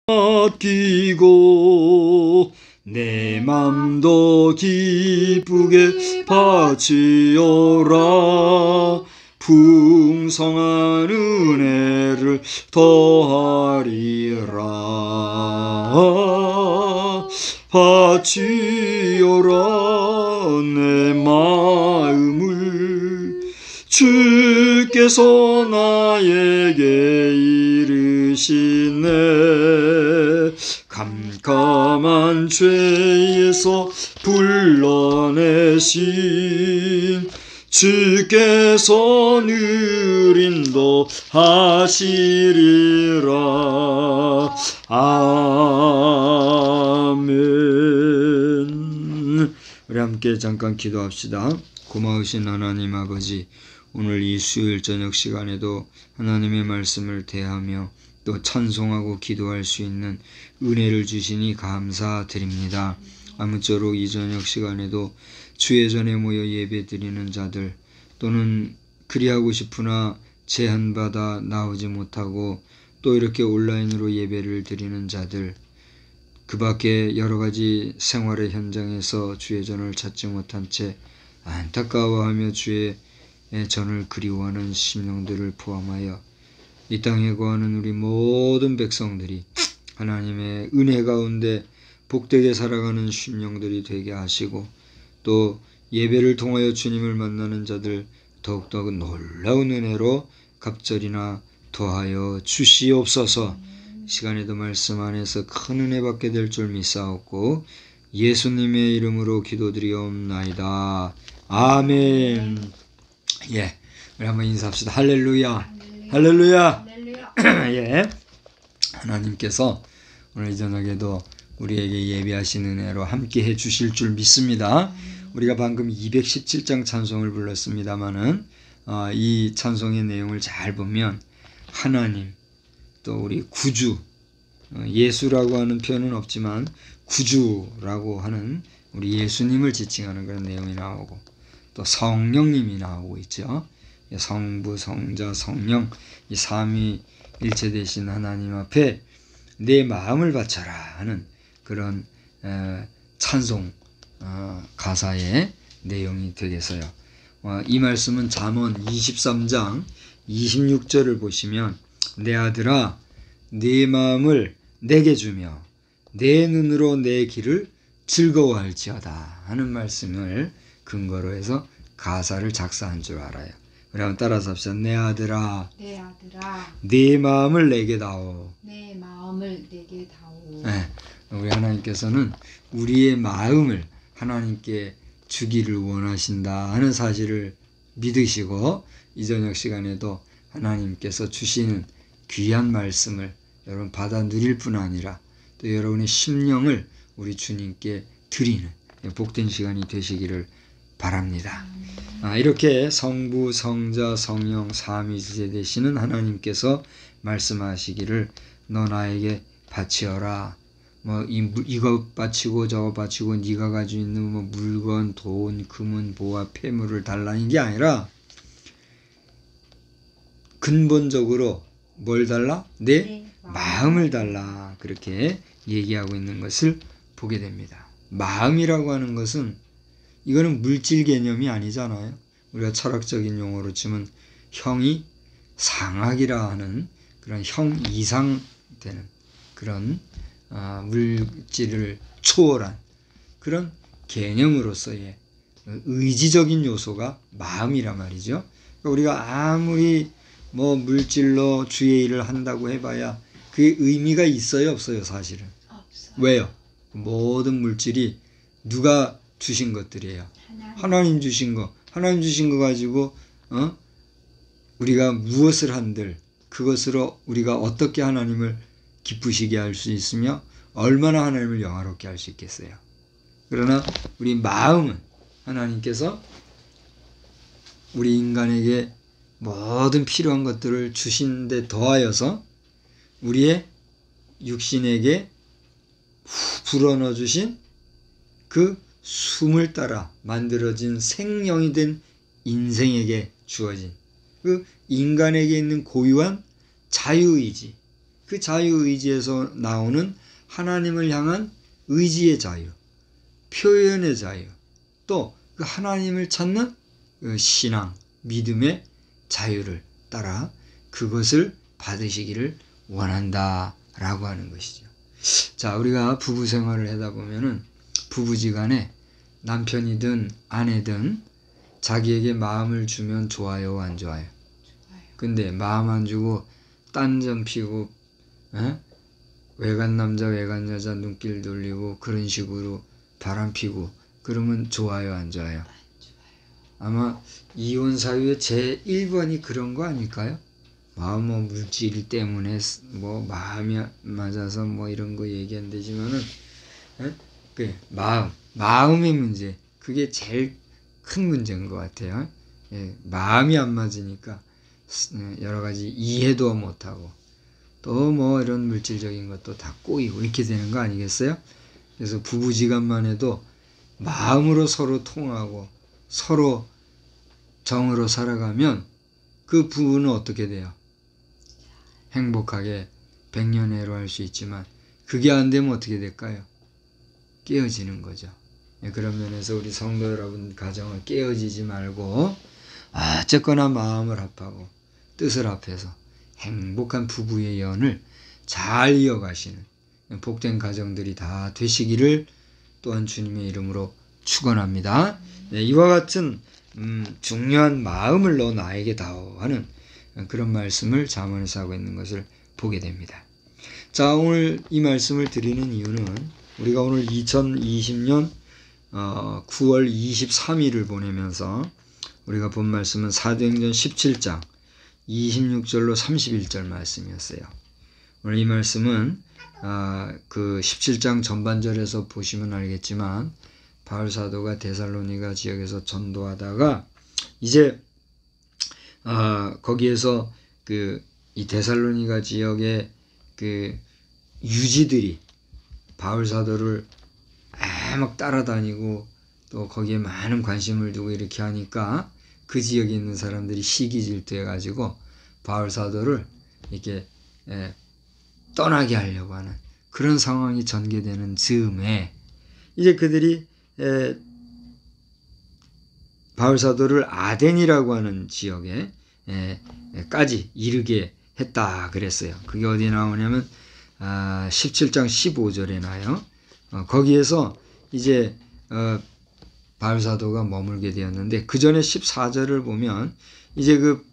맡기고 내 맘도 기쁘게 바치오라. 풍성한 은혜를 더하리라. 바치오라 내 마음을. 주께서 나에게 이르시네. 캄캄한 죄에서 불러내신 주께서 늘 인도하시리라. 아멘. 우리 함께 잠깐 기도합시다. 고마우신 하나님 아버지, 오늘 이 수요일 저녁 시간에도 하나님의 말씀을 대하며 또 찬송하고 기도할 수 있는 은혜를 주시니 감사드립니다. 아무쪼록 이 저녁 시간에도 주의 전에 모여 예배 드리는 자들, 또는 그리하고 싶으나 제한받아 나오지 못하고 또 이렇게 온라인으로 예배를 드리는 자들, 그 밖에 여러 가지 생활의 현장에서 주의 전을 찾지 못한 채 안타까워하며 주의 전을 그리워하는 심령들을 포함하여 이 땅에 거하는 우리 모든 백성들이 하나님의 은혜 가운데 복되게 살아가는 심령들이 되게 하시고, 또 예배를 통하여 주님을 만나는 자들 더욱더 놀라운 은혜로 갑절이나 더하여 주시옵소서. 시간에도 말씀 안에서 큰 은혜 받게 될 줄 믿사옵고 예수님의 이름으로 기도드리옵나이다. 아멘. 예, 우리 한번 인사합시다. 할렐루야. 할렐루야. 예, 하나님께서 오늘 이 저녁에도 우리에게 예배하신 은혜로 함께 해 주실 줄 믿습니다. 우리가 방금 217장 찬송을 불렀습니다마는 이 찬송의 내용을 잘 보면 하나님, 또 우리 구주, 예수라고 하는 표현은 없지만 구주라고 하는 우리 예수님을 지칭하는 그런 내용이 나오고, 또 성령님이 나오고 있죠. 성부, 성자, 성령, 이 삼위일체 되신 하나님 앞에 내 마음을 바쳐라 하는 그런 찬송 가사의 내용이 되겠어요. 이 말씀은 잠언 23장 26절을 보시면 내 아들아 네 마음을 내게 주며 내 눈으로 내 길을 즐거워할지어다 하는 말씀을 근거로 해서 가사를 작사한 줄 알아요. 우리 한번 따라서 합시다. 내 아들아 네 마음을 내게 다오. 내 마음을 내게 다오. 네, 우리 하나님께서는 우리의 마음을 하나님께 주기를 원하신다 하는 사실을 믿으시고, 이 저녁 시간에도 하나님께서 주시는 귀한 말씀을 여러분 받아 누릴 뿐 아니라 또 여러분의 심령을 우리 주님께 드리는 복된 시간이 되시기를 바랍니다. 이렇게 성부, 성자, 성령 삼위일체 되시는 하나님께서 말씀하시기를 너 나에게 바치어라. 이거 바치고 저거 바치고 네가 가지고 있는 물건, 돈, 금은, 보화, 폐물을 달라는 게 아니라 근본적으로 뭘 달라? 내 마음을 달라. 그렇게 얘기하고 있는 것을 보게 됩니다. 마음이라고 하는 것은 이거는 물질 개념이 아니잖아요. 우리가 철학적인 용어로 치면 형이 상학이라 하는 그런 형 이상 되는 그런 물질을 초월한 그런 개념으로서의 의지적인 요소가 마음이란 말이죠. 그러니까 우리가 아무리 물질로 주의 일을 한다고 해봐야 그게 의미가 있어요, 없어요? 사실은 없어요. 왜요? 모든 물질이 누가 주신 것들이에요. 하나님 주신 거. 하나님 주신 거 가지고 우리가 무엇을 한들 그것으로 우리가 어떻게 하나님을 기쁘시게 할 수 있으며 얼마나 하나님을 영화롭게 할 수 있겠어요. 그러나 우리 마음은 하나님께서 우리 인간에게 모든 필요한 것들을 주신 데 더하여서 우리의 육신에게 불어넣어 주신 그 숨을 따라 만들어진 생명이 된 인생에게 주어진 그 인간에게 있는 고유한 자유의지, 그 자유의지에서 나오는 하나님을 향한 의지의 자유, 표현의 자유, 또 그 하나님을 찾는 신앙, 믿음의 자유를 따라 그것을 받으시기를 원한다라고 하는 것이죠. 자, 우리가 부부 생활을 하다 보면은 부부지간에 남편이든 아내든 자기에게 마음을 주면 좋아요, 안 좋아요? 근데 마음 안 주고 딴전 피고 외간 남자 외간 여자 눈길 돌리고 그런 식으로 바람 피고 그러면 좋아요, 안 좋아요? 아마 이혼 사유의 제 1번이 그런 거 아닐까요? 뭐 물질 때문에 뭐 마음이 맞아서 뭐 이런 거 얘기 안 되지만은 그 마음의 문제, 그게 제일 큰 문제인 것 같아요. 예, 마음이 안 맞으니까 여러 가지 이해도 못하고 또 뭐 이런 물질적인 것도 다 꼬이고 이렇게 되는 거 아니겠어요? 그래서 부부지간만 해도 마음으로 서로 통하고 서로 정으로 살아가면 그 부부는 어떻게 돼요? 행복하게 백년해로 할 수 있지만 그게 안 되면 어떻게 될까요? 깨어지는 거죠. 그런 면에서 우리 성도 여러분 가정을 깨어지지 말고 어쨌거나 마음을 합하고 뜻을 합해서 행복한 부부의 연을 잘 이어가시는 복된 가정들이 다 되시기를 또한 주님의 이름으로 축원합니다. 네, 이와 같은 중요한 마음을 너 나에게 다오 하는 그런 말씀을 잠언에서 하고 있는 것을 보게 됩니다. 자, 오늘 이 말씀을 드리는 이유는 우리가 오늘 2020년 9월 23일을 보내면서 우리가 본 말씀은 사도행전 17장 26절로 31절 말씀이었어요. 오늘 이 말씀은 그 17장 전반절에서 보시면 알겠지만 바울 사도가 데살로니가 지역에서 전도하다가 이제 거기에서 이 데살로니가 지역의 그 유지들이 바울 사도를 막 따라다니고 또 거기에 많은 관심을 두고 이렇게 하니까 그 지역에 있는 사람들이 시기 질투해 가지고 바울 사도를 이렇게 떠나게 하려고 하는 그런 상황이 전개되는 즈음에 이제 그들이 바울 사도를 아덴이라고 하는 지역에 까지 이르게 했다 그랬어요. 그게 어디 나오냐면 17장 15절에 나요. 거기에서 이제 바울 사도가 머물게 되었는데 그 전에 14절을 보면 이제 그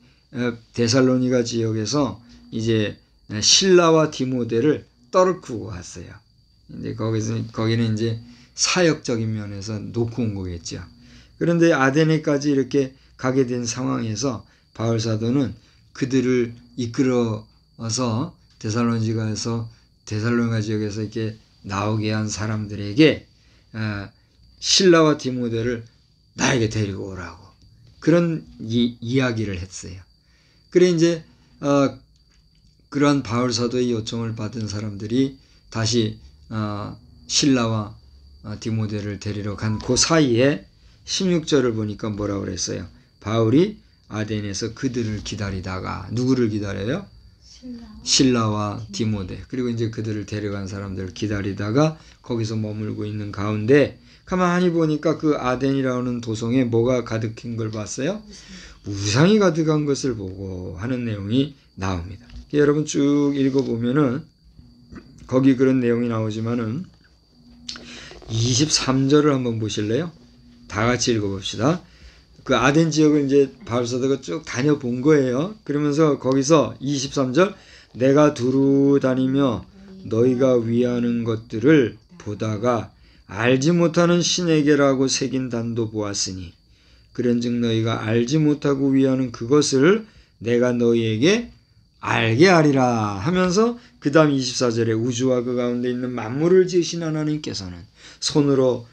데살로니가 지역에서 이제 실라와 디모데를 떨구고 왔어요. 이제 거기는 이제 사역적인 면에서 놓고 온 거겠죠. 그런데 아데네까지 이렇게 가게 된 상황에서 바울 사도는 그들을 이끌어서 데살로니가 지역에서 이렇게 나오게 한 사람들에게 실라와 디모데를 나에게 데리고 오라고 그런 이야기를 했어요. 그래 이제 그러한 바울 사도의 요청을 받은 사람들이 다시 실라와 디모데를 데리러 간 그 사이에 16절을 보니까 뭐라고 그랬어요? 바울이 아덴에서 그들을 기다리다가 누구를 기다려요? 실라와 디모데 그리고 이제 그들을 데려간 사람들을 기다리다가 거기서 머물고 있는 가운데 가만히 보니까 그 아덴이라는 도성에 뭐가 가득한 걸 봤어요? 우상이 가득한 것을 보고 하는 내용이 나옵니다. 여러분 쭉 읽어보면은 거기 그런 내용이 나오지만은 23절을 한번 보실래요? 다 같이 읽어봅시다. 그 아덴 지역을 이제 바울 사도가 쭉 다녀본 거예요. 그러면서 거기서 23절 내가 두루 다니며 너희가 위하는 것들을 보다가 알지 못하는 신에게라고 새긴 단도 보았으니 그런즉 너희가 알지 못하고 위하는 그것을 내가 너희에게 알게 하리라 하면서 그 다음 24절에 우주와 그 가운데 있는 만물을 지으신 하나님께서는 손으로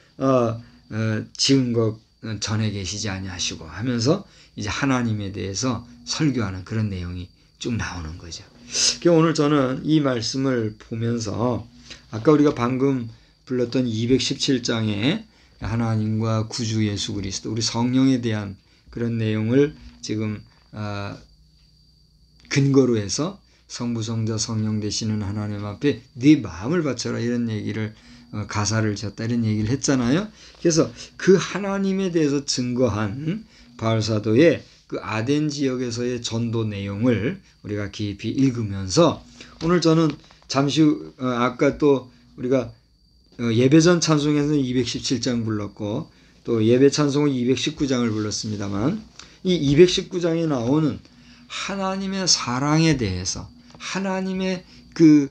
지은 것 전에 계시지 아니하시고 하면서 이제 하나님에 대해서 설교하는 그런 내용이 쭉 나오는 거죠. 오늘 저는 이 말씀을 보면서 아까 우리가 방금 불렀던 217장에 하나님과 구주 예수 그리스도 우리 성령에 대한 그런 내용을 지금 근거로 해서 성부 성자 성령 되시는 하나님 앞에 네 마음을 바쳐라 이런 얘기를 가사를 지었다 이런 얘기를 했잖아요. 그래서 그 하나님에 대해서 증거한 바울사도의 그 아덴 지역에서의 전도 내용을 우리가 깊이 읽으면서 오늘 저는 잠시 후 아까 또 우리가 예배전 찬송에서는 217장 불렀고 또 예배 찬송은 219장을 불렀습니다만 이 219장에 나오는 하나님의 사랑에 대해서 하나님의 그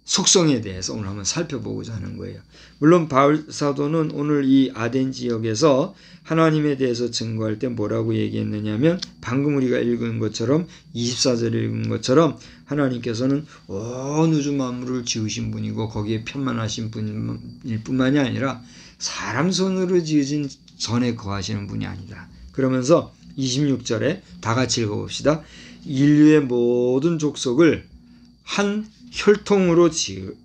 속성에 대해서 오늘 한번 살펴보고자 하는 거예요. 물론 바울 사도는 오늘 이 아덴 지역에서 하나님에 대해서 증거할 때 뭐라고 얘기했느냐면 방금 우리가 읽은 것처럼 24절에 읽은 것처럼 하나님께서는 온 우주 만물을 지으신 분이고 거기에 편만하신 분일 뿐만이 아니라 사람 손으로 지으신 전에 거하시는 분이 아니다. 그러면서 26절에 다 같이 읽어봅시다. 인류의 모든 족속을 한 혈통으로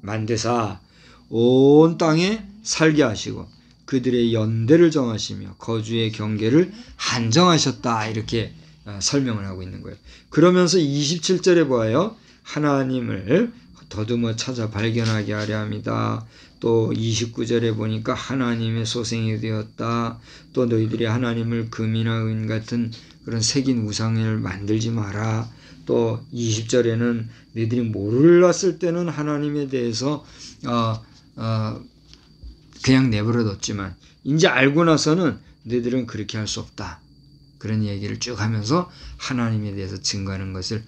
만드사 온 땅에 살게 하시고 그들의 연대를 정하시며 거주의 경계를 한정하셨다. 이렇게 설명을 하고 있는 거예요. 그러면서 27절에 보아요. 하나님을 더듬어 찾아 발견하게 하려 합니다. 또 29절에 보니까 하나님의 소생이 되었다. 또 너희들이 하나님을 금이나 은 같은 그런 새긴 우상을 만들지 마라. 또 20절에는 너희들이 몰랐을 때는 하나님에 대해서 그냥 내버려 뒀지만 이제 알고 나서는 너희들은 그렇게 할 수 없다. 그런 얘기를 쭉 하면서 하나님에 대해서 증거하는 것을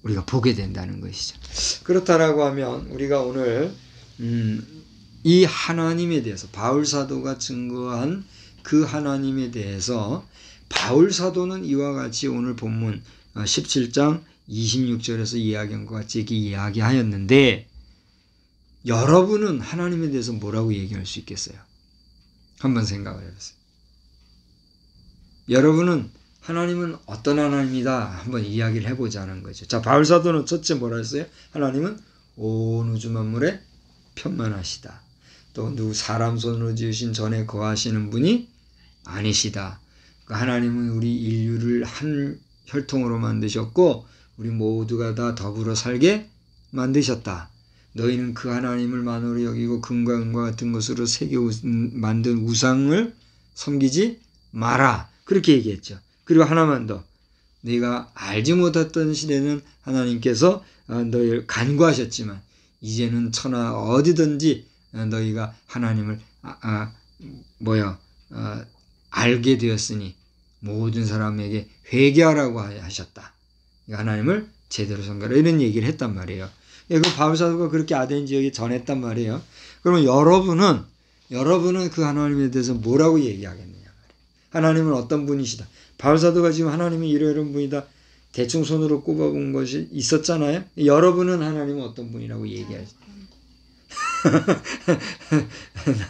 우리가 보게 된다는 것이죠. 그렇다라고 하면 우리가 오늘 이 하나님에 대해서 바울 사도가 증거한 그 하나님에 대해서 바울 사도는 이와 같이 오늘 본문 17장 26절에서 이야기한 것 같이 이렇게 이야기하였는데 여러분은 하나님에 대해서 뭐라고 얘기할 수 있겠어요? 한번 생각을 해보세요. 여러분은 하나님은 어떤 하나님이다 한번 이야기를 해보자는 거죠. 자, 바울 사도는 첫째 뭐라 했어요? 하나님은 온 우주 만물에 편만하시다. 또 누구 사람 손으로 지으신 전에 거하시는 분이 아니시다. 하나님은 우리 인류를 한 혈통으로 만드셨고 우리 모두가 다 더불어 살게 만드셨다. 너희는 그 하나님을 만으로 여기고 금과 은과 같은 것으로 새겨 만든 우상을 섬기지 마라. 그렇게 얘기했죠. 그리고 하나만 더. 너희가 알지 못했던 시대는 하나님께서 너희를 간구하셨지만 이제는 천하 어디든지 너희가 하나님을 알게 되었으니 모든 사람에게 회개하라고 하셨다. 하나님을 제대로 섬겨라. 이런 얘기를 했단 말이에요. 그 바울 사도가 그렇게 아덴 지역에 전했단 말이에요. 그러면 여러분은 그 하나님에 대해서 뭐라고 얘기하겠느냐 말이에요. 하나님은 어떤 분이시다. 바울 사도가 지금 하나님이 이런 분이다. 대충 손으로 꼽아본 것이 있었잖아요. 여러분은 하나님은 어떤 분이라고 얘기하지.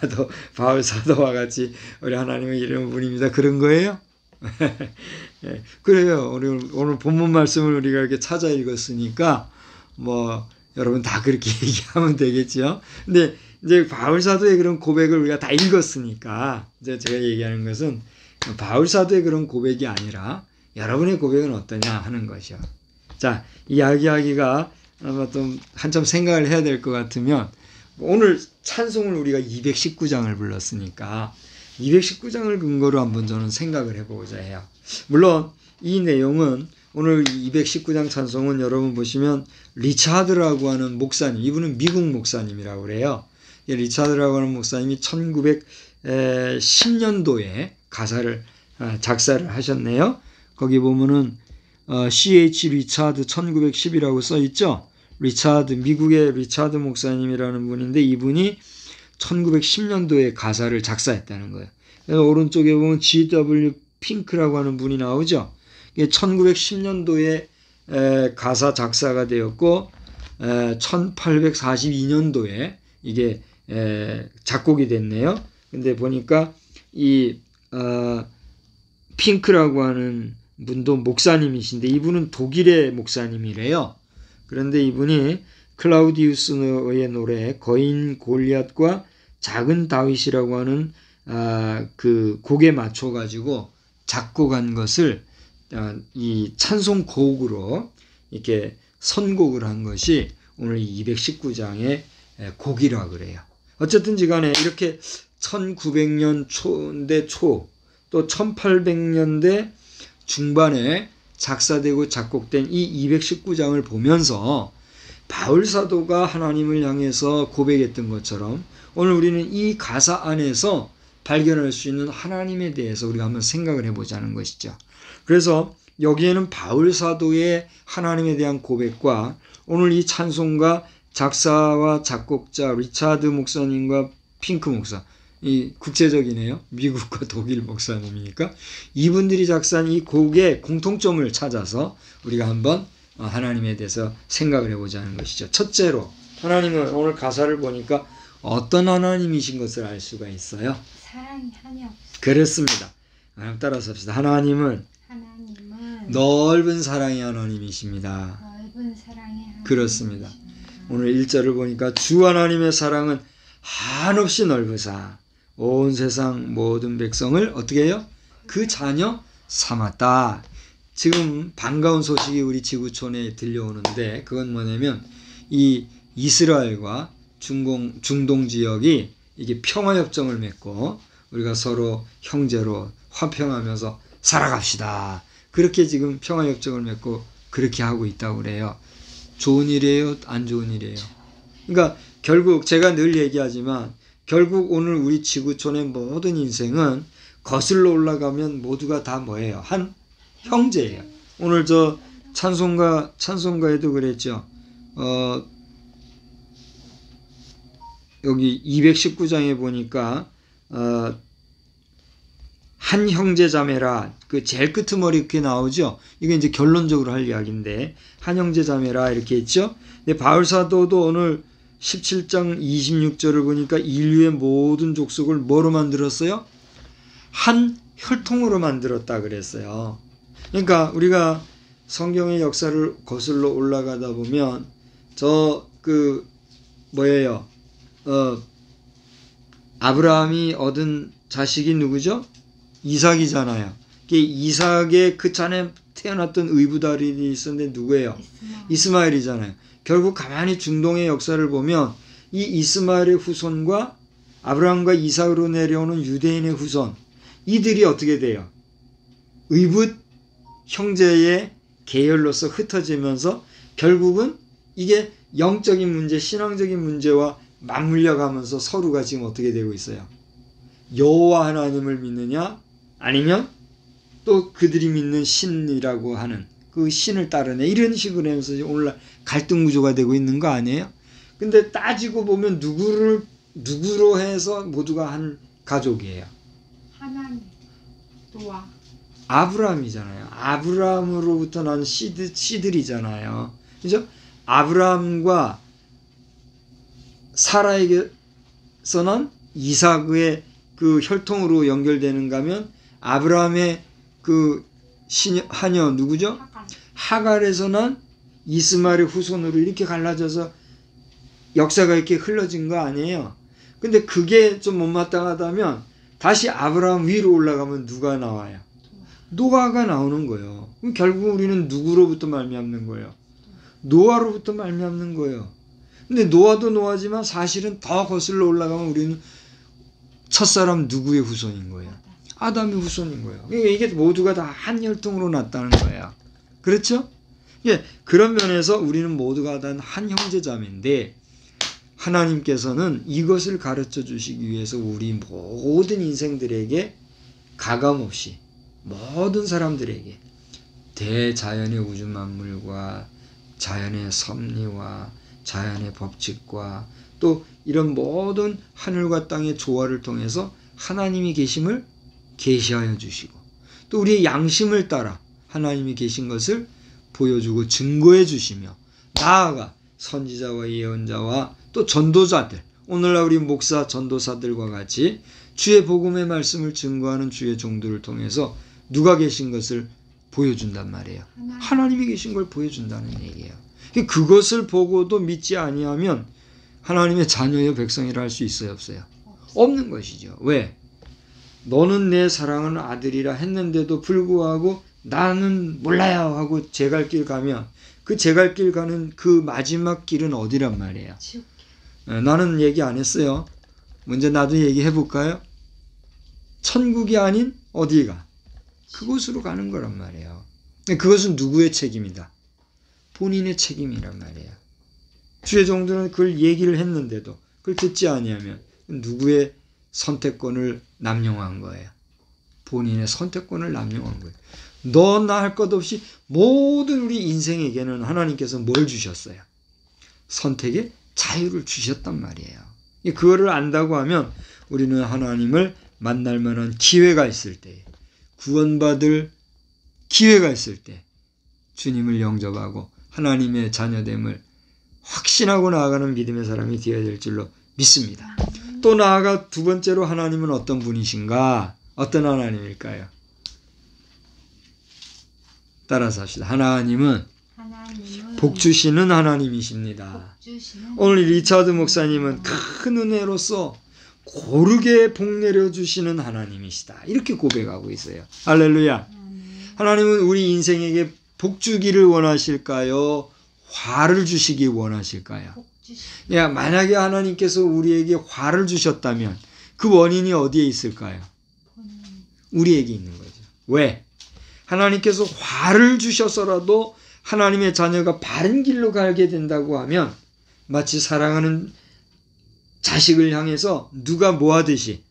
나도 바울 사도와 같이 우리 하나님은 이런 분입니다. 그런 거예요? 그래요. 오늘 본문 말씀을 우리가 이렇게 찾아 읽었으니까 여러분 다 그렇게 얘기하면 되겠죠. 근데 이제 바울 사도의 그런 고백을 우리가 다 읽었으니까 이제 제가 얘기하는 것은 바울 사도의 그런 고백이 아니라 여러분의 고백은 어떠냐 하는 것이요. 자, 이야기하기가 아마 좀 한참 생각을 해야 될 것 같으면 오늘 찬송을 우리가 219장을 불렀으니까 219장을 근거로 한번 저는 생각을 해보고자 해요. 물론 이 내용은 오늘 219장 찬송은 여러분 보시면 리차드라고 하는 목사님, 이분은 미국 목사님이라고 그래요. 리차드라고 하는 목사님이 1910년도에 가사를 작사를 하셨네요. 거기 보면은 C.H. 리차드 1910이라고 써 있죠. 미국의 리차드 목사님이라는 분인데 이분이 1910년도에 가사를 작사했다는 거예요. 그래서 오른쪽에 보면 G.W. 핑크라고 하는 분이 나오죠. 1910년도에 가사 작사가 되었고 1842년도에 이게 작곡이 됐네요. 근데 보니까 이 핑크라고 하는 분도 목사님이신데 이분은 독일의 목사님이래요. 그런데 이분이 클라우디우스의 노래 거인 골리앗과 작은 다윗이라고 하는 그 곡에 맞춰 가지고 작곡한 것을 이 찬송 곡으로 이렇게 선곡을 한 것이 오늘 219장의 곡이라 그래요. 어쨌든지 간에 이렇게 1900년 초인데 또 1800년대 중반에 작사되고 작곡된 이 219장을 보면서 바울 사도가 하나님을 향해서 고백했던 것처럼 오늘 우리는 이 가사 안에서 발견할 수 있는 하나님에 대해서 우리가 한번 생각을 해보자는 것이죠. 그래서 여기에는 바울 사도의 하나님에 대한 고백과 오늘 이 찬송가 작사와 작곡자 리차드 목사님과 핑크 목사, 이 국제적이네요. 미국과 독일 목사님이니까 이분들이 작사한 이 곡의 공통점을 찾아서 우리가 한번 하나님에 대해서 생각을 해보자는 것이죠. 첫째로 하나님은 오늘 가사를 보니까 어떤 하나님이신 것을 알 수가 있어요. 사랑이 한이 없어. 그렇습니다. 따라서 합시다. 하나님은 넓은 사랑의 하나님이십니다. 넓은 사랑의 하나님. 그렇습니다. 오늘 1절을 보니까 주 하나님의 사랑은 한없이 넓으사 온 세상 모든 백성을 어떻게 해요? 그 자녀 삼았다. 지금 반가운 소식이 우리 지구촌에 들려오는데 그건 뭐냐면 이 이스라엘과 중동 지역이 이게 평화협정을 맺고 우리가 서로 형제로 화평하면서 살아갑시다. 그렇게 지금 평화협정을 맺고 그렇게 하고 있다고 그래요. 좋은 일이에요? 안 좋은 일이에요? 그러니까 결국 제가 늘 얘기하지만 결국 오늘 우리 지구촌의 모든 인생은 거슬러 올라가면 모두가 다 뭐예요? 한 형제예요. 오늘 저 찬송가에도 그랬죠. 여기 219장에 보니까 한 형제 자매라, 그 제일 끄트머리 이렇게 나오죠. 이게 이제 결론적으로 할 이야기인데 한 형제 자매라 이렇게 했죠. 근데 바울 사도도 오늘 17장 26절을 보니까 인류의 모든 족속을 뭐로 만들었어요? 한 혈통으로 만들었다 그랬어요. 그러니까 우리가 성경의 역사를 거슬러 올라가다 보면 아브라함이 얻은 자식이 누구죠? 이삭이잖아요. 이삭의 그 전에 태어났던 의붓아들이 있었는데 누구예요? 이스마엘이잖아요. 결국 가만히 중동의 역사를 보면 이 이스마엘의 후손과 아브라함과 이삭으로 내려오는 유대인의 후손, 이들이 어떻게 돼요? 의붓 형제의 계열로서 흩어지면서 결국은 이게 영적인 문제, 신앙적인 문제와 맞물려 가면서 서로가 지금 어떻게 되고 있어요? 여호와 하나님을 믿느냐 아니면 또 그들이 믿는 신이라고 하는 그 신을 따르네, 이런 식으로 하면서 오늘날 갈등 구조가 되고 있는 거 아니에요? 근데 따지고 보면 누구로 해서 모두가 한 가족이에요? 하나님, 노아, 아브라함이잖아요. 아브라함으로부터 난 씨들이잖아요. 그죠? 아브라함과 사라에게서는 이삭의 그 혈통으로 연결되는가 하면 아브라함의 그 하녀 누구죠? 하갈에서는 이스마엘의 후손으로 이렇게 갈라져서 역사가 이렇게 흘러진 거 아니에요. 근데 그게 좀 못마땅하다면 다시 아브라함 위로 올라가면 누가 나와요? 노아가 나오는 거예요. 그럼 결국 우리는 누구로부터 말미암는 거예요? 노아로부터 말미암는 거예요. 근데 노아도 노아지만 사실은 더 거슬러 올라가면 우리는 첫사람 누구의 후손인 거예요? 아담의 후손인 거예요. 그러니까 이게 모두가 다 한 혈통으로 났다는 거예요. 그렇죠? 예, 그런 면에서 우리는 모두가 다 한 형제자매인데 하나님께서는 이것을 가르쳐 주시기 위해서 우리 모든 인생들에게 가감없이 모든 사람들에게 대자연의 우주 만물과 자연의 섭리와 자연의 법칙과 또 이런 모든 하늘과 땅의 조화를 통해서 하나님이 계심을 계시하여 주시고 또 우리의 양심을 따라 하나님이 계신 것을 보여주고 증거해 주시며 나아가 선지자와 예언자와 또 전도자들, 오늘날 우리 목사 전도사들과 같이 주의 복음의 말씀을 증거하는 주의 종들을 통해서 누가 계신 것을 보여준단 말이에요. 하나님이 계신 걸 보여준다는 얘기예요. 그것을 보고도 믿지 아니하면 하나님의 자녀여 백성이라 할 수 있어요, 없어요? 없는 것이죠. 왜? 너는 내 사랑하는 아들이라 했는데도 불구하고 나는 몰라요 하고 제 갈 길 가면 그 제갈길 가는 그 마지막 길은 어디란 말이에요? 지옥. 나는 얘기 안 했어요. 먼저 나도 얘기해 볼까요? 천국이 아닌 어디가? 그곳으로 가는 거란 말이에요. 그것은 누구의 책임이다? 본인의 책임이란 말이에요. 주의 종들은 그걸 얘기를 했는데도 그걸 듣지 아니하면 누구의 선택권을 남용한 거예요? 본인의 선택권을 남용한 거예요. 너 나 할 것 없이 모든 우리 인생에게는 하나님께서 뭘 주셨어요? 선택의 자유를 주셨단 말이에요. 그거를 안다고 하면 우리는 하나님을 만날 만한 기회가 있을 때, 구원받을 기회가 있을 때 주님을 영접하고 하나님의 자녀됨을 확신하고 나아가는 믿음의 사람이 되어야 될 줄로 믿습니다. 또 나아가 두 번째로 하나님은 어떤 분이신가? 어떤 하나님일까요? 따라서 합시다. 하나님은 복 주시는 하나님이십니다. 오늘 리차드 목사님은 큰 은혜로서 고르게 복 내려주시는 하나님이시다. 이렇게 고백하고 있어요. 할렐루야. 하나님은 우리 인생에게 복 주기를 원하실까요? 화를 주시기 원하실까요? 야, 만약에 하나님께서 우리에게 화를 주셨다면 그 원인이 어디에 있을까요? 우리에게 있는 거죠. 왜? 하나님께서 화를 주셔서라도 하나님의 자녀가 바른 길로 가게 된다고 하면 마치 사랑하는 자식을 향해서 누가 뭐 하듯이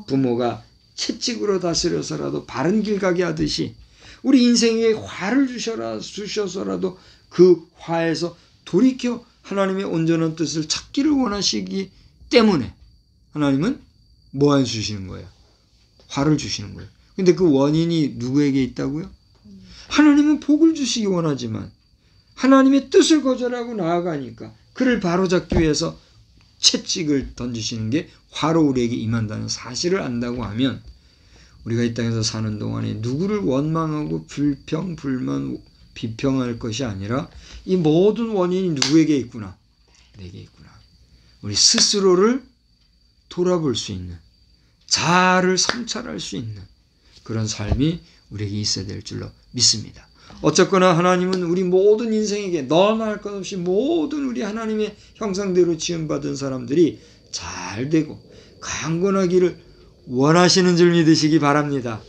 부모가 채찍으로 다스려서라도 바른 길 가게 하듯이 우리 인생에 화를 주셔서라도 그 화에서 돌이켜 하나님의 온전한 뜻을 찾기를 원하시기 때문에 하나님은 뭐 해주시는 거예요? 화를 주시는 거예요. 근데 그 원인이 누구에게 있다고요? 하나님은 복을 주시기 원하지만 하나님의 뜻을 거절하고 나아가니까 그를 바로잡기 위해서 채찍을 던지시는 게 화로 우리에게 임한다는 사실을 안다고 하면 우리가 이 땅에서 사는 동안에 누구를 원망하고 불평, 불만, 비평할 것이 아니라 이 모든 원인이 누구에게 있구나? 내게 있구나. 우리 스스로를 돌아볼 수 있는, 자아를 성찰할 수 있는 그런 삶이 우리에게 있어야 될 줄로 믿습니다. 어쨌거나 하나님은 우리 모든 인생에게 너나 할 것 없이 모든 우리 하나님의 형상대로 지음받은 사람들이 잘 되고 강건하기를 원하시는 줄 믿으시기 바랍니다.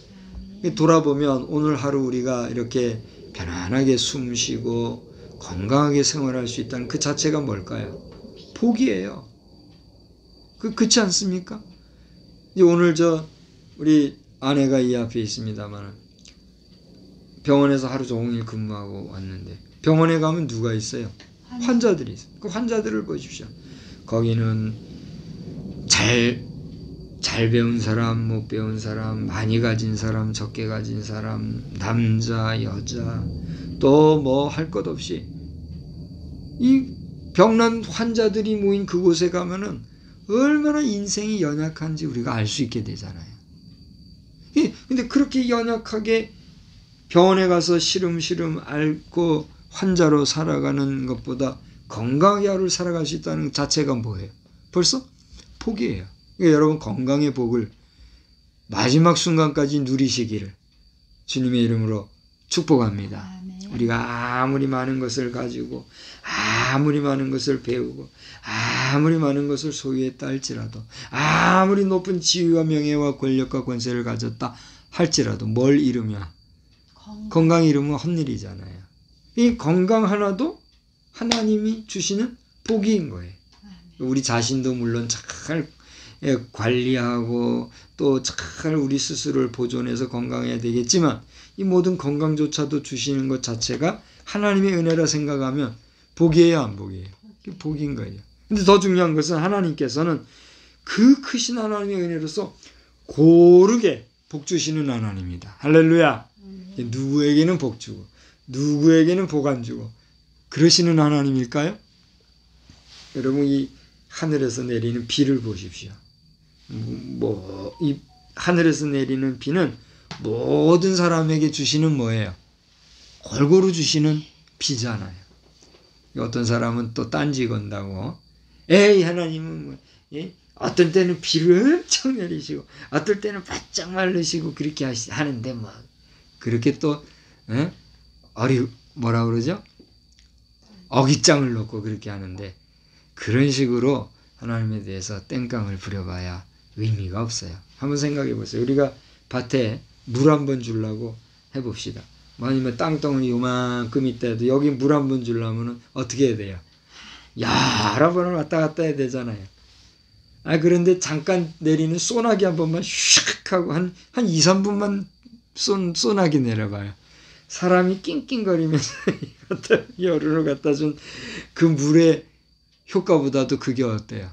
돌아보면 오늘 하루 우리가 이렇게 편안하게 숨 쉬고 건강하게 생활할 수 있다는 그 자체가 뭘까요? 복이에요. 그렇지 않습니까? 이제 오늘 우리 아내가 이 앞에 있습니다만 병원에서 하루 종일 근무하고 왔는데 병원에 가면 누가 있어요? 환자들이 있어요. 그 환자들을 보십시오. 거기는 잘 배운 사람, 못 배운 사람, 많이 가진 사람, 적게 가진 사람, 남자, 여자, 또 뭐 할 것 없이 이 병난 환자들이 모인 그곳에 가면은 얼마나 인생이 연약한지 우리가 알 수 있게 되잖아요. 근데 그렇게 연약하게 병원에 가서 시름시름 앓고 환자로 살아가는 것보다 건강하게 하루를 살아갈 수 있다는 자체가 뭐예요? 벌써 복이에요. 그러니까 여러분 건강의 복을 마지막 순간까지 누리시기를 주님의 이름으로 축복합니다. 아멘. 우리가 아무리 많은 것을 가지고 아무리 많은 것을 배우고 아무리 많은 것을 소유했다 할지라도 아무리 높은 지위와 명예와 권력과 권세를 가졌다 할지라도 뭘 잃으면 건강 잃으면 헛일이잖아요. 이 건강 하나도 하나님이 주시는 복인 거예요. 우리 자신도 물론 잘 관리하고 또 잘 우리 스스로를 보존해서 건강해야 되겠지만 이 모든 건강조차도 주시는 것 자체가 하나님의 은혜라 생각하면 복이에요, 안 복이에요? 복인 거예요. 근데 더 중요한 것은 하나님께서는 그 크신 하나님의 은혜로서 고르게 복 주시는 하나님이다. 할렐루야. 누구에게는 복 주고 누구에게는 복 안 주고 그러시는 하나님일까요? 여러분 이 하늘에서 내리는 비를 보십시오. 이 하늘에서 내리는 비는 모든 사람에게 주시는 뭐예요? 골고루 주시는 비잖아요. 어떤 사람은 또 딴지 건다고 에이 하나님은 뭐, 어떤 때는 비를 엄청 내리시고 어떨 때는 바짝 말르시고 그렇게 하는데 뭐 그렇게 또 뭐라 그러죠? 어깃장을 놓고 그렇게 하는데 그런 식으로 하나님에 대해서 땡깡을 부려봐야 의미가 없어요. 한번 생각해 보세요. 우리가 밭에 물 한 번 주려고 해봅시다. 아니면 땅덩어리 요만큼 있다 도 여기 물 한 번 주려면 어떻게 해야 돼요? 여러 번을 왔다 갔다 해야 되잖아요. 그런데 잠깐 내리는 소나기 한 번만 슉 하고 한 2, 3분만 소나기 내려봐요. 사람이 낑낑거리면서 열을 갖다 준 그 물의 효과보다도 그게 어때요?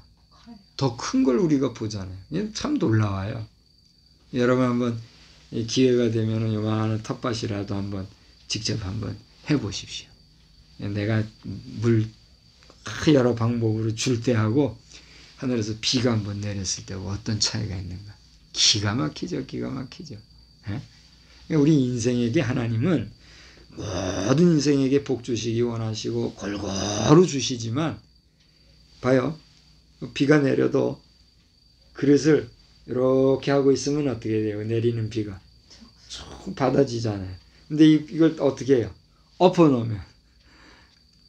더 큰 걸 우리가 보잖아요. 참 놀라워요. 여러분 한번 기회가 되면 요만한 텃밭이라도 한번 직접 한번 해보십시오. 내가 물 여러 방법으로 줄 때하고 하늘에서 비가 한번 내렸을 때하고 어떤 차이가 있는가. 기가 막히죠. 기가 막히죠. 우리 인생에게 하나님은 모든 인생에게 복 주시기 원하시고 골고루 주시지만 봐요. 비가 내려도 그릇을 이렇게 하고 있으면 어떻게 돼요? 내리는 비가 쭉 받아지잖아요. 근데 이걸 어떻게 해요? 엎어놓으면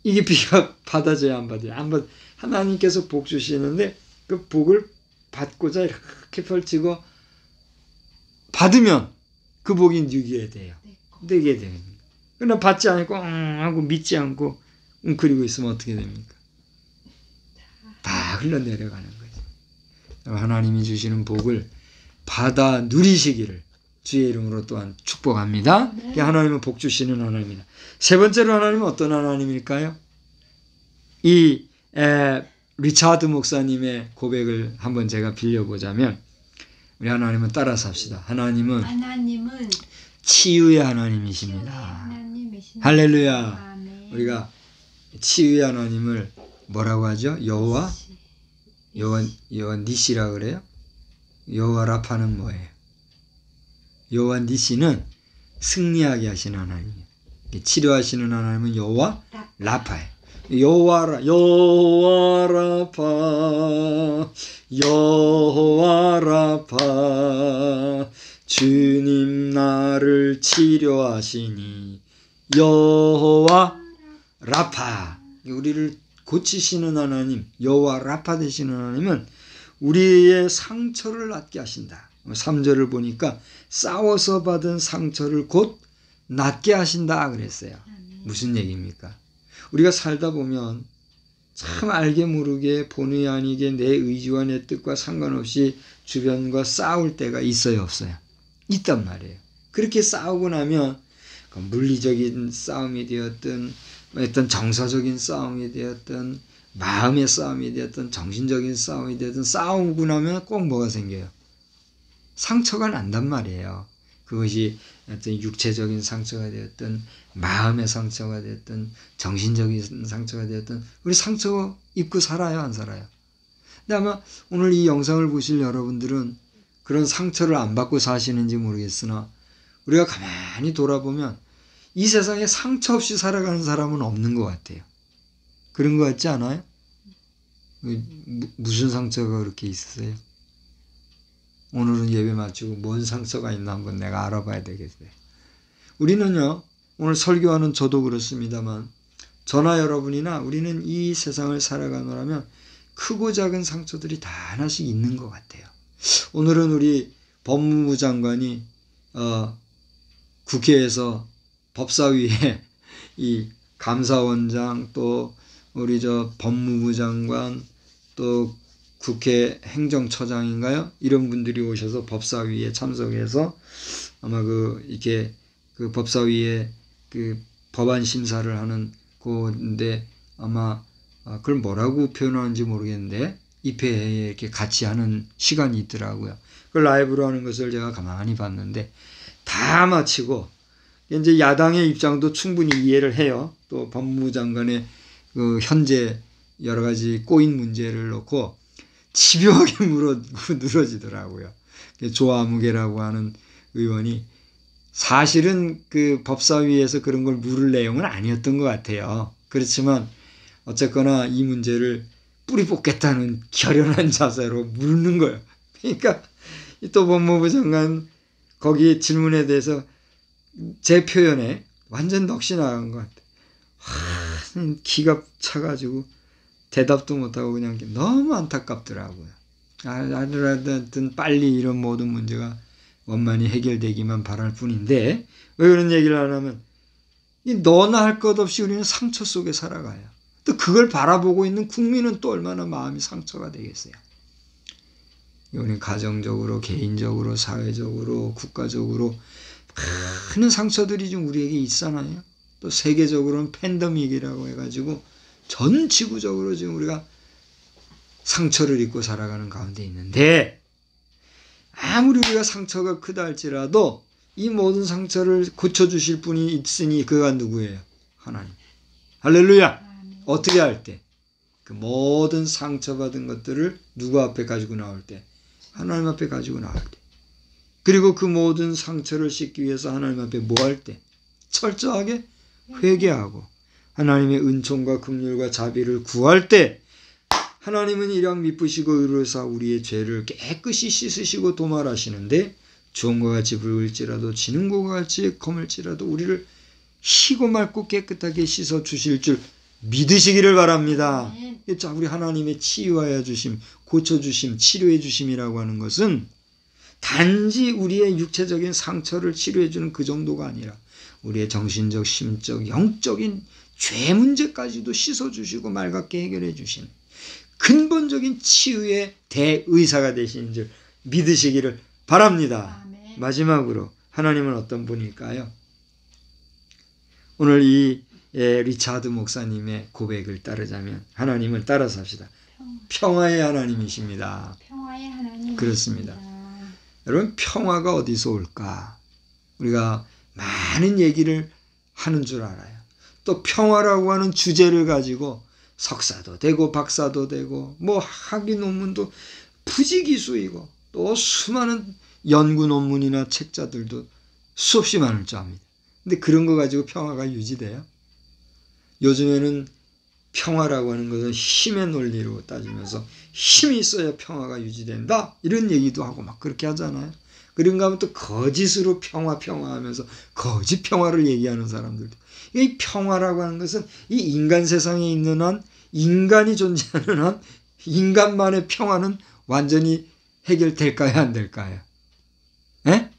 이게 비가 받아져야 안 받아요? 안 받. 하나님께서 복 주시는데 그 복을 받고자 이렇게 펼치고 받으면 그 복이 누게 돼요? 내게 돼요. 그러나 받지 않고 하고 믿지 않고 웅크리고 있으면 어떻게 됩니까? 다 흘러내려가는 거죠. 하나님이 주시는 복을 받아 누리시기를 주의 이름으로 또한 축복합니다. 네. 하나님은 복 주시는 하나님이다. 세 번째로 하나님은 어떤 하나님일까요? 이 리차드 목사님의 고백을 한번 제가 빌려보자면 우리 하나님은 따라서 합시다. 하나님은 치유의 하나님이십니다. 할렐루야. 아멘. 우리가 치유의 하나님을 뭐라고 하죠? 여호와 니시라 그래요? 여호와 라파는 뭐예요? 여호와 니시는 승리하게 하시는 하나님이에요. 치료하시는 하나님은 여호와 라파예요. 여호와 라파 주님 나를 치료하시니 여호와 라파 우리를 고치시는 하나님 여호와 라파 되시는 하나님은 우리의 상처를 낫게 하신다. 3절을 보니까 싸워서 받은 상처를 곧 낫게 하신다 그랬어요. 무슨 얘기입니까? 우리가 살다 보면 참 알게 모르게 본의 아니게 내 의지와 내 뜻과 상관없이 주변과 싸울 때가 있어요 없어요? 있단 말이에요. 그렇게 싸우고 나면 물리적인 싸움이 되었든 어떤 정서적인 싸움이 되었든 마음의 싸움이 되었든 정신적인 싸움이 되었든 싸우고 나면 꼭 뭐가 생겨요? 상처가 난단 말이에요. 그것이 어떤 육체적인 상처가 되었든 마음의 상처가 되었든 정신적인 상처가 되었든 우리 상처 입고 살아요 안 살아요? 근데 아마 오늘 이 영상을 보실 여러분들은 그런 상처를 안 받고 사시는지 모르겠으나 우리가 가만히 돌아보면 이 세상에 상처 없이 살아가는 사람은 없는 것 같아요. 그런 것 같지 않아요? 무슨 상처가 그렇게 있으세요? 오늘은 예배 마치고 뭔 상처가 있나 한번 내가 알아봐야 되겠어요. 우리는요, 오늘 설교하는 저도 그렇습니다만 저나 여러분이나 우리는 이 세상을 살아가느라면 크고 작은 상처들이 다 하나씩 있는 것 같아요. 오늘은 우리 법무부 장관이 국회에서 법사위에 이 감사원장 또 우리 법무부 장관 또 국회 행정처장인가요? 이런 분들이 오셔서 법사위에 참석해서 아마 이렇게 법사위에 법안 심사를 하는 건데 아마 그걸 뭐라고 표현하는지 모르겠는데 입회에 이렇게 같이 하는 시간이 있더라고요. 그걸 라이브로 하는 것을 제가 가만히 봤는데 다 마치고 이제 야당의 입장도 충분히 이해를 해요. 또 법무부 장관의 현재 여러 가지 꼬인 문제를 놓고 집요하게 늘어지더라고요. 조아무개라고 하는 의원이 사실은 법사위에서 그런 걸 물을 내용은 아니었던 것 같아요. 그렇지만 어쨌거나 이 문제를 뿌리 뽑겠다는 결연한 자세로 묻는 거예요. 그러니까 또 법무부 장관 거기 질문에 대해서 제 표현에 완전 넋이 나간 것 같아요. 기가 차가지고 대답도 못하고 그냥 너무 안타깝더라고요. 아들한테는 빨리 이런 모든 문제가 원만히 해결되기만 바랄 뿐인데 왜 그런 얘기를 하냐면 너나 할 것 없이 우리는 상처 속에 살아가요. 또 그걸 바라보고 있는 국민은 또 얼마나 마음이 상처가 되겠어요. 우리는 가정적으로, 개인적으로, 사회적으로, 국가적으로 많은 상처들이 좀 우리에게 있잖아요. 또 세계적으로는 팬데믹이라고 해가지고 전 지구적으로 지금 우리가 상처를 입고 살아가는 가운데 있는데 아무리 우리가 상처가 크다 할지라도 이 모든 상처를 고쳐주실 분이 있으니 그가 누구예요? 하나님. 할렐루야. 어떻게 할 때? 그 모든 상처받은 것들을 누구 앞에 가지고 나올 때? 하나님 앞에 가지고 나올 때. 그리고 그 모든 상처를 씻기 위해서 하나님 앞에 뭐 할 때? 철저하게 회개하고 하나님의 은총과 긍휼과 자비를 구할 때 하나님은 이랑 미쁘시고 의로사 우리의 죄를 깨끗이 씻으시고 도말하시는데 주홍과 같이 붉을지라도 진한 고와 같이 검을지라도 우리를 희고 맑고 깨끗하게 씻어 주실 줄 믿으시기를 바랍니다. 자, 우리 하나님의 치유하여 주심, 고쳐 주심, 치료해 주심이라고 하는 것은 단지 우리의 육체적인 상처를 치료해 주는 그 정도가 아니라 우리의 정신적, 심적, 영적인 죄 문제까지도 씻어 주시고 맑게 해결해 주신 근본적인 치유의 대의사가 되신 줄 믿으시기를 바랍니다. 아멘. 마지막으로 하나님은 어떤 분일까요? 오늘 이 리차드 목사님의 고백을 따르자면 하나님은 따라서 합시다. 평화의 하나님이십니다. 평화의 하나님. 그렇습니다. 여러분 평화가 어디서 올까? 우리가 많은 얘기를 하는 줄 알아요. 또 평화라고 하는 주제를 가지고 석사도 되고 박사도 되고 뭐 학위 논문도 부지기수이고 또 수많은 연구 논문이나 책자들도 수없이 많을 줄 압니다. 근데 그런 거 가지고 평화가 유지돼요? 요즘에는 평화라고 하는 것은 힘의 논리로 따지면서 힘이 있어야 평화가 유지된다 이런 얘기도 하고 막 그렇게 하잖아요. 그런가 하면 또 거짓으로 평화 하면서 거짓 평화를 얘기하는 사람들도. 이 평화라고 하는 것은 이 인간 세상에 있는 한 인간이 존재하는 한 인간만의 평화는 완전히 해결될까요? 안 될까요? 에?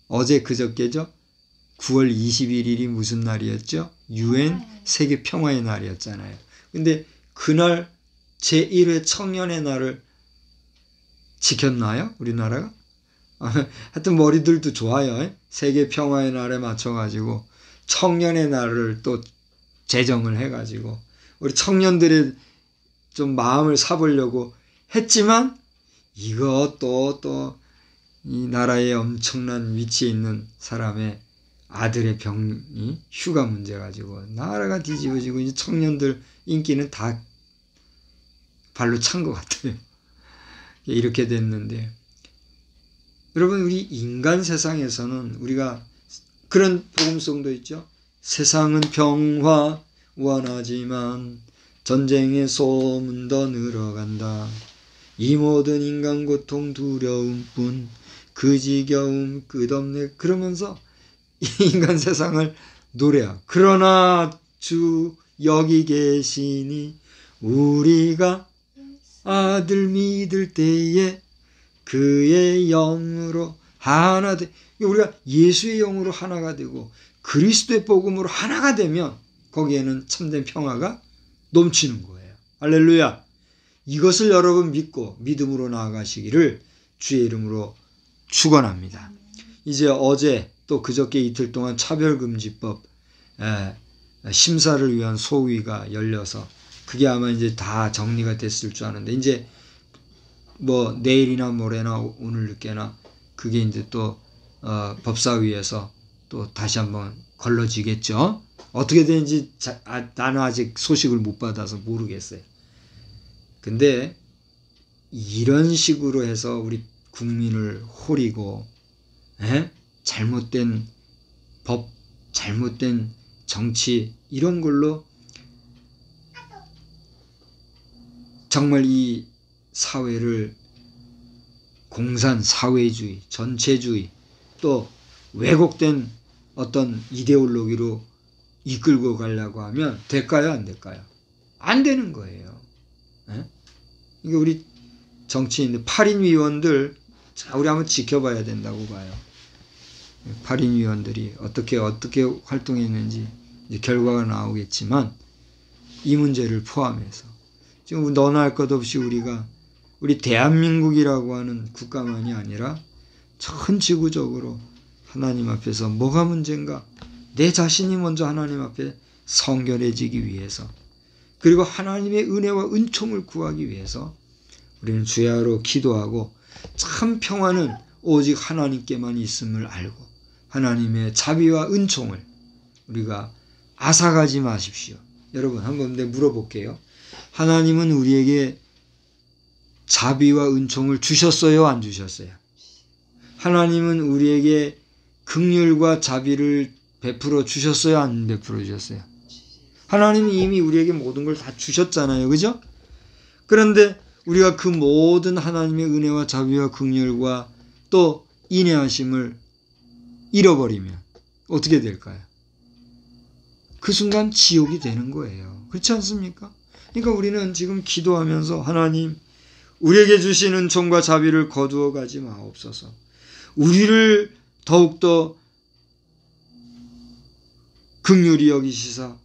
어제 그저께죠? 9월 21일이 무슨 날이었죠? UN 세계 평화의 날이었잖아요. 근데 그날 제1회 청년의 날을 지켰나요? 우리나라가? 하여튼 머리들도 좋아요. 세계 평화의 날에 맞춰가지고 청년의 날을 또 제정을 해가지고 우리 청년들의 좀 마음을 사보려고 했지만 이거 또 이 나라의 엄청난 위치에 있는 사람의 아들의 병이 휴가 문제 가지고 나라가 뒤집어지고 이제 청년들 인기는 다 발로 찬 것 같아요. 이렇게 됐는데 여러분 우리 인간 세상에서는 우리가 그런 복음송도 있죠. 세상은 평화 원하지만 전쟁의 소문 더 늘어간다. 이 모든 인간 고통 두려움뿐 그 지겨움 끝없네. 그러면서 인간 세상을 노래하고 그러나 주 여기 계시니 우리가 아들 믿을 때에 그의 영으로 하나 돼. 우리가 예수의 영으로 하나가 되고 그리스도의 복음으로 하나가 되면 거기에는 참된 평화가 넘치는 거예요. 할렐루야. 이것을 여러분 믿고 믿음으로 나아가시기를 주의 이름으로 축원합니다. 이제 어제 또 그저께 이틀 동안 차별금지법 심사를 위한 소위가 열려서 그게 아마 이제 다 정리가 됐을 줄 아는데 이제 뭐 내일이나 모레나 오늘 늦게나 그게 이제 또 법사위에서 또 다시 한번 걸러지겠죠. 어떻게 되는지 나는 아직 소식을 못 받아서 모르겠어요. 근데 이런 식으로 해서 우리 국민을 호리고 잘못된 법, 잘못된 정치 이런 걸로 정말 이 사회를 공산 사회주의, 전체주의 또 왜곡된 어떤 이데올로기로 이끌고 가려고 하면 될까요? 안 될까요? 안 되는 거예요. 예? 이게 우리 정치인들, 8인 위원들, 자, 우리 한번 지켜봐야 된다고 봐요. 8인 위원들이 어떻게 활동했는지 이제 결과가 나오겠지만 이 문제를 포함해서 지금 너나 할 것 없이 우리 대한민국이라고 하는 국가만이 아니라 전 지구적으로 하나님 앞에서 뭐가 문제인가? 내 자신이 먼저 하나님 앞에 성결해지기 위해서, 그리고 하나님의 은혜와 은총을 구하기 위해서 우리는 주야로 기도하고, 참 평화는 오직 하나님께만 있음을 알고 하나님의 자비와 은총을 우리가 앗아가지 마십시오. 여러분 한번 내가 물어볼게요. 하나님은 우리에게 자비와 은총을 주셨어요? 안 주셨어요? 하나님은 우리에게 긍휼과 자비를 베풀어 주셨어요? 안 베풀어 주셨어요? 하나님이 이미 우리에게 모든 걸 다 주셨잖아요. 그죠? 그런데 우리가 그 모든 하나님의 은혜와 자비와 긍휼과 또 인내하심을 잃어버리면 어떻게 될까요? 그 순간 지옥이 되는 거예요. 그렇지 않습니까? 그러니까 우리는 지금 기도하면서 하나님, 우리에게 주신 은총과 자비를 거두어 가지 마옵소서. 우리를 더욱더 긍휼히 여기시사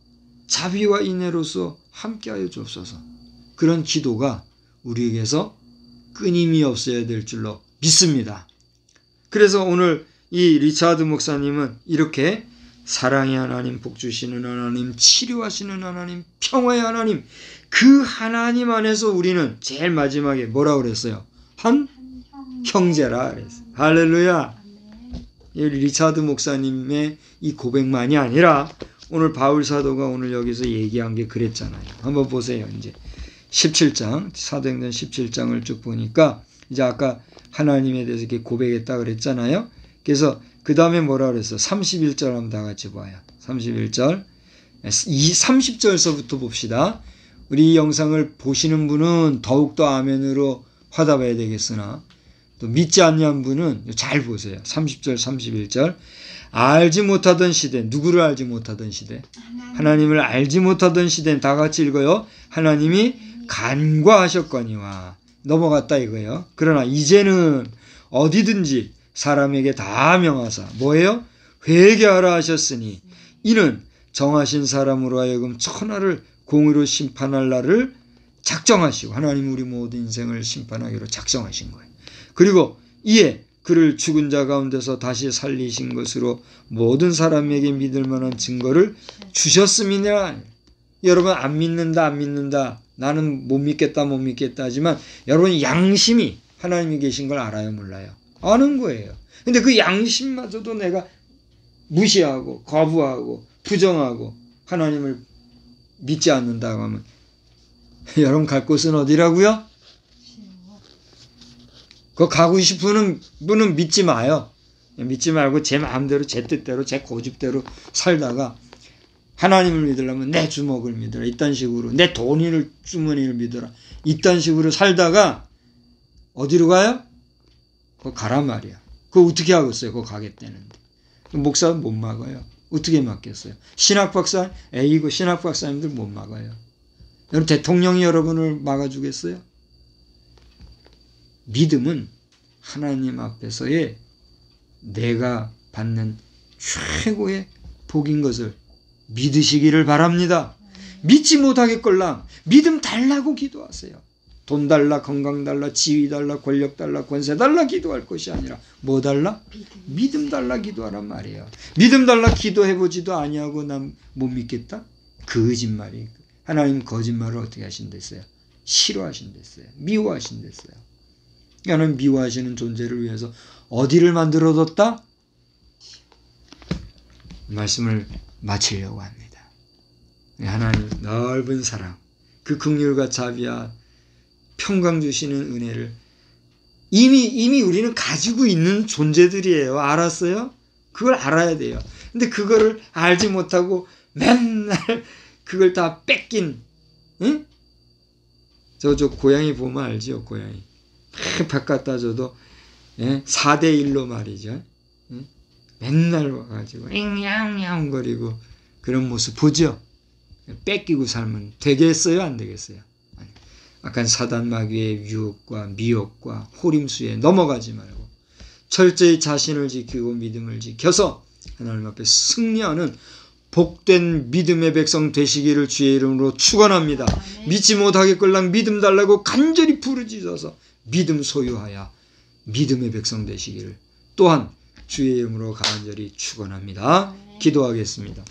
자비와 인애로서 함께하여 주옵소서. 그런 기도가 우리에게서 끊임이 없어야 될 줄로 믿습니다. 그래서 오늘 이 리차드 목사님은 이렇게 사랑의 하나님, 복 주시는 하나님, 치료하시는 하나님, 평화의 하나님, 그 하나님 안에서 우리는 제일 마지막에 뭐라고 그랬어요? 한 형제라 그랬어요. 할렐루야. 이 리차드 목사님의 이 고백만이 아니라 오늘 바울 사도가 오늘 여기서 얘기한 게 그랬잖아요. 한번 보세요. 이제 17장, 사도행전 17장을 쭉 보니까 이제 아까 하나님에 대해서 이렇게 고백했다 그랬잖아요. 그래서 그 다음에 뭐라 그랬어? 31절 한번 다 같이 봐요. 31절. 30절서부터 봅시다. 우리 이 영상을 보시는 분은 더욱더 아멘으로 화답해야 되겠으나 또 믿지 않는 분은 잘 보세요. 30절, 31절. 알지 못하던 시대, 누구를 알지 못하던 시대? 하나님을 알지 못하던 시대는 다 같이 읽어요. 하나님이 간과하셨거니와. 넘어갔다 이거예요. 그러나 이제는 어디든지 사람에게 다 명하사 뭐예요? 회개하라 하셨으니 이는 정하신 사람으로 하여금 천하를 공의로 심판할 날을 작정하시고, 하나님 우리 모든 인생을 심판하기로 작정하신 거예요. 그리고 이에 그를 죽은 자 가운데서 다시 살리신 것으로 모든 사람에게 믿을 만한 증거를 주셨음이니라. 여러분 안 믿는다 나는 못 믿겠다 하지만 여러분 양심이 하나님이 계신 걸 알아요, 몰라요? 아는 거예요. 근데 그 양심마저도 내가 무시하고 거부하고 부정하고 하나님을 믿지 않는다고 하면 여러분 갈 곳은 어디라고요? 그 가고 싶은 분은 믿지 마요. 믿지 말고 제 마음대로, 제 뜻대로, 제 고집대로 살다가 하나님을 믿으려면 내 주먹을 믿어라. 이딴 식으로 내 돈을 주머니를 믿어라. 이딴 식으로 살다가 어디로 가요? 그거 가라 말이야. 그거 어떻게 하겠어요? 그거 가겠다는데. 목사는 못 막아요. 어떻게 막겠어요? 신학박사, 이거 신학박사님들 못 막아요. 여러분 대통령이 여러분을 막아주겠어요? 믿음은 하나님 앞에서의 내가 받는 최고의 복인 것을 믿으시기를 바랍니다. 믿지 못하겠걸랑 믿음 달라고 기도하세요. 돈 달라, 건강 달라, 지위 달라, 권력 달라, 권세 달라 기도할 것이 아니라 뭐 달라? 믿음 달라 기도하란 말이에요. 믿음 달라 기도해보지도 아니하고 난 못 믿겠다? 거짓말이. 하나님 거짓말을 어떻게 하신댔어요? 싫어하신댔어요. 미워하신댔어요. 하나님 미워하시는 존재를 위해서 어디를 만들어뒀다? 말씀을 마치려고 합니다. 하나님 넓은 사랑, 그 긍휼과 자비와 평강 주시는 은혜를 이미 우리는 가지고 있는 존재들이에요. 알았어요? 그걸 알아야 돼요. 근데 그거를 알지 못하고 맨날 그걸 다 뺏긴, 응? 저 고양이 보면 알죠? 고양이 밥 갖다 줘도 4대1로 말이죠. 맨날 와가지고 잉냥냥 거리고 그런 모습 보죠? 뺏기고 살면 되겠어요? 안 되겠어요? 아니. 악한 사단 마귀의 유혹과 미혹과 호림수에 넘어가지 말고 철저히 자신을 지키고 믿음을 지켜서 하나님 앞에 승리하는 복된 믿음의 백성 되시기를 주의 이름으로 축원합니다. 아멘. 믿지 못하겠걸랑 믿음 달라고 간절히 부르짖어서 믿음 소유하여 믿음의 백성 되시기를 또한 주의 이름으로 간절히 축원합니다. 아멘. 기도하겠습니다.